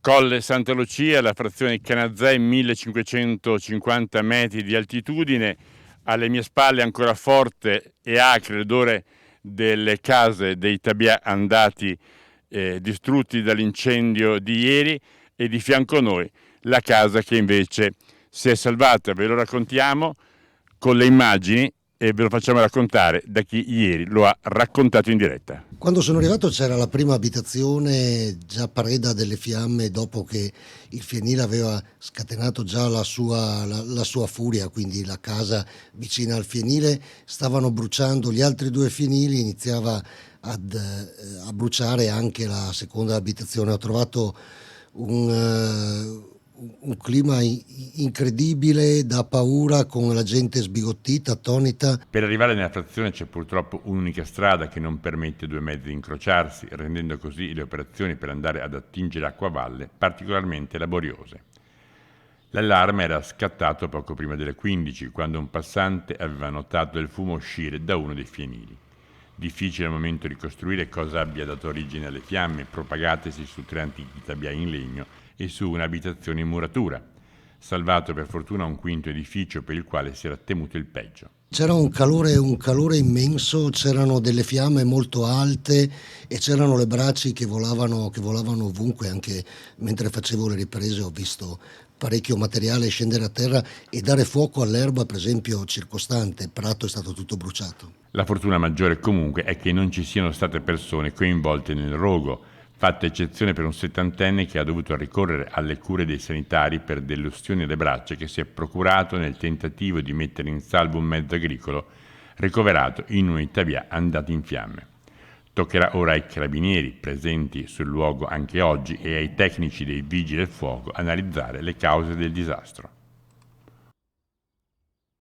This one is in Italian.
Colle Santa Lucia, la frazione Canazei, 1550 metri di altitudine. Alle mie spalle ancora forte e acre l'odore delle case dei Tabià andati distrutti dall'incendio di ieri, e di fianco a noi la casa che invece si è salvata. Ve lo raccontiamo con le immagini e ve lo facciamo raccontare da chi ieri lo ha raccontato in diretta. Quando sono arrivato c'era la prima abitazione già preda delle fiamme, dopo che il fienile aveva scatenato già la sua furia, quindi la casa vicina al fienile stavano bruciando gli altri due fienili, iniziava a bruciare anche la seconda abitazione. Ho trovato un clima incredibile, da paura, con la gente sbigottita, attonita. Per arrivare nella frazione c'è purtroppo un'unica strada che non permette due mezzi di incrociarsi, rendendo così le operazioni per andare ad attingere acqua a valle particolarmente laboriose. L'allarme era scattato poco prima delle 15, quando un passante aveva notato del fumo uscire da uno dei fienili. Difficile al momento ricostruire cosa abbia dato origine alle fiamme, propagatesi su 3 antichi tabiai in legno e su un'abitazione in muratura. Salvato per fortuna un quinto edificio per il quale si era temuto il peggio. C'era un calore immenso, c'erano delle fiamme molto alte e c'erano le braci che volavano ovunque. Anche mentre facevo le riprese ho visto parecchio materiale scendere a terra e dare fuoco all'erba, per esempio, circostante. Il prato è stato tutto bruciato. La fortuna maggiore comunque è che non ci siano state persone coinvolte nel rogo, fatta eccezione per un 70enne che ha dovuto ricorrere alle cure dei sanitari per delle ustioni alle braccia che si è procurato nel tentativo di mettere in salvo un mezzo agricolo ricoverato in un'unità via andata in fiamme. Toccherà ora ai carabinieri, presenti sul luogo anche oggi, e ai tecnici dei vigili del fuoco analizzare le cause del disastro.